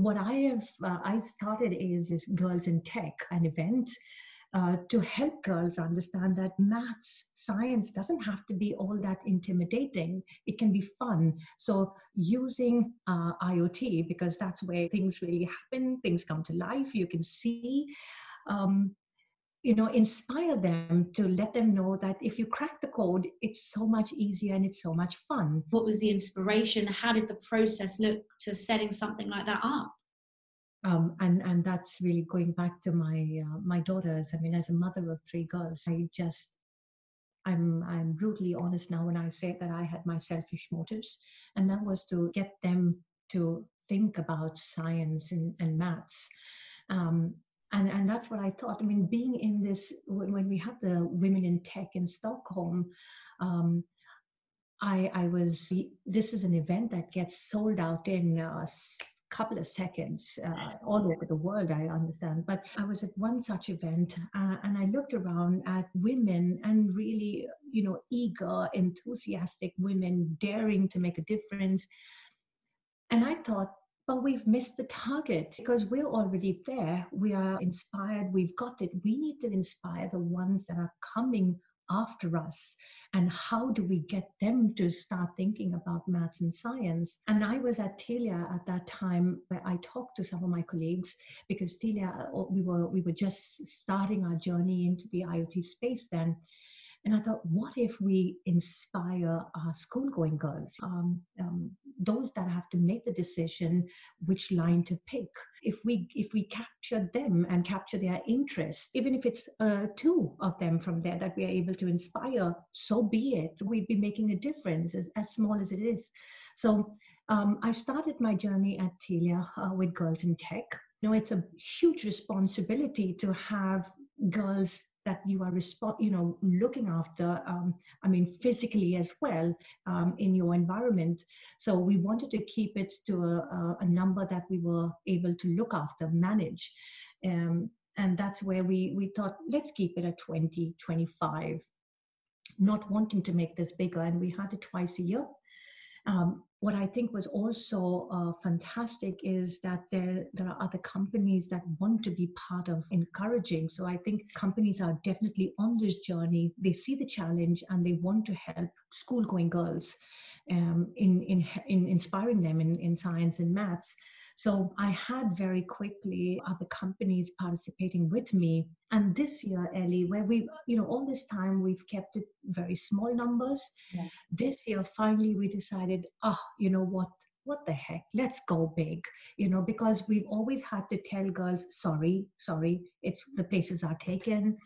what I've started is this Girls in Tech, an event to help girls understand that maths, science doesn't have to be all that intimidating. It can be fun. So using IoT, because that's where things really happen, things come to life, you can see, um, inspire them to let them know that if you crack the code, it's so much easier and it's so much fun. What was the inspiration? How did the process look to setting something like that up? And that's really going back to my daughters. I mean, as a mother of three girls, I'm brutally honest now when I say that I had my selfish motives, and that was to get them to think about science and maths. Um, and that's what I thought. I mean, being in this, when we had the Women in Tech in Stockholm, um, this is an event that gets sold out in a couple of seconds all over the world, I understand. But I was at one such event and I looked around at women and really, eager, enthusiastic women daring to make a difference. And I thought, but we've missed the target because we're already there. We are inspired. We've got it. We need to inspire the ones that are coming after us. And how do we get them to start thinking about maths and science? And I was at Telia at that time where I talked to some of my colleagues because Telia, we were just starting our journey into the IoT space then. And I thought, what if we inspire our school-going girls, those that have to make the decision which line to pick? If we capture them and capture their interest, even if it's two of them from there that we are able to inspire, so be it. We'd be making a difference, as small as it is. So I started my journey at Telia with Girls in Tech. It's a huge responsibility to have girls that you are looking after, physically as well, in your environment. So we wanted to keep it to a number that we were able to look after, manage. And that's where we thought, let's keep it at 20, 25, not wanting to make this bigger. And we had it twice a year. What I think was also fantastic is that there are other companies that want to be part of encouraging. So I think companies are definitely on this journey. They see the challenge and they want to help school-going girls in inspiring them in science and maths. So I had very quickly other companies participating with me. And this year, Ellie, where all this time we've kept it very small numbers. Yeah. This year, finally, we decided, what the heck, let's go big, because we've always had to tell girls, sorry, it's the places are taken.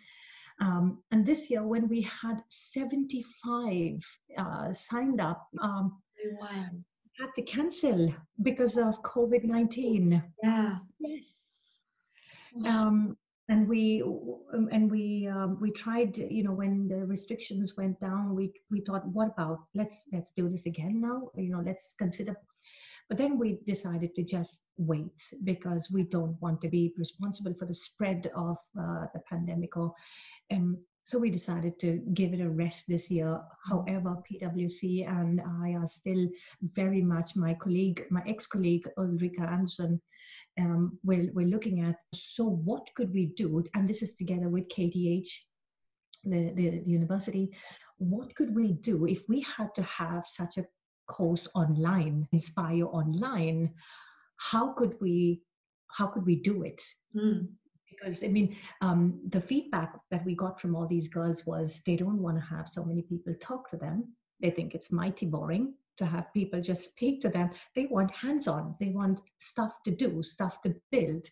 And this year, when we had 75 signed up, wow. had to cancel because of COVID-19. Yeah. Yes. And we tried, when the restrictions went down, we thought, what about, let's do this again now, let's consider. But then we decided to just wait because we don't want to be responsible for the spread of the pandemic. So we decided to give it a rest this year. However, PwC and I are still very much, my ex-colleague Ulrika Andersson, we're looking at, so what could we do? And this is together with KTH, the university. What could we do if we had to have such a course online, Inspire Online? How could we do it? Because the feedback that we got from all these girls was they don't want to have so many people talk to them. They think it's mighty boring to have people just speak to them. They want hands-on. They want stuff to do, stuff to build.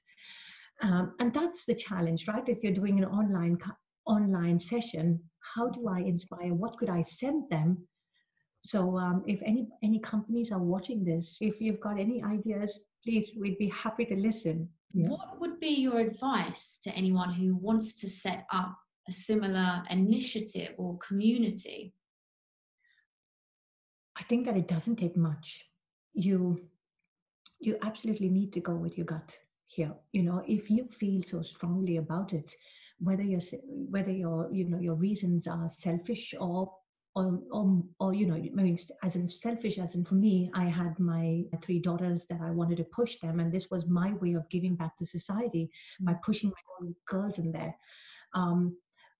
And that's the challenge, right? If you're doing an online session, how do I inspire? What could I send them? So if any companies are watching this, if you've got any ideas, please, we'd be happy to listen. Yeah. What would be your advice to anyone who wants to set up a similar initiative or community? I think that it doesn't take much. You absolutely need to go with your gut here. If you feel so strongly about it, whether your reasons are selfish or or I mean, as in selfish, as in for me, I had my 3 daughters that I wanted to push them, and this was my way of giving back to society by pushing my own girls in there. Um,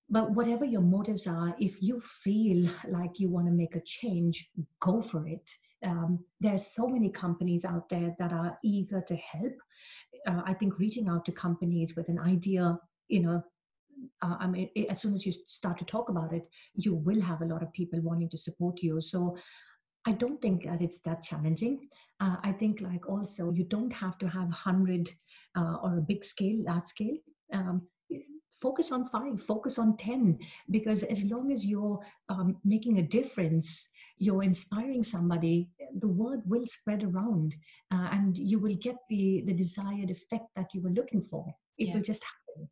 but whatever your motives are, if you feel like you want to make a change, go for it. There's so many companies out there that are eager to help. I think reaching out to companies with an idea, I mean, as soon as you start to talk about it, you will have a lot of people wanting to support you. So I don't think that it's that challenging. I think like also you don't have to have 100 or a big scale, large scale. Um, Focus on 5, focus on 10, because as long as you're making a difference, you're inspiring somebody, the word will spread around, and you will get the desired effect that you were looking for. It will just happen.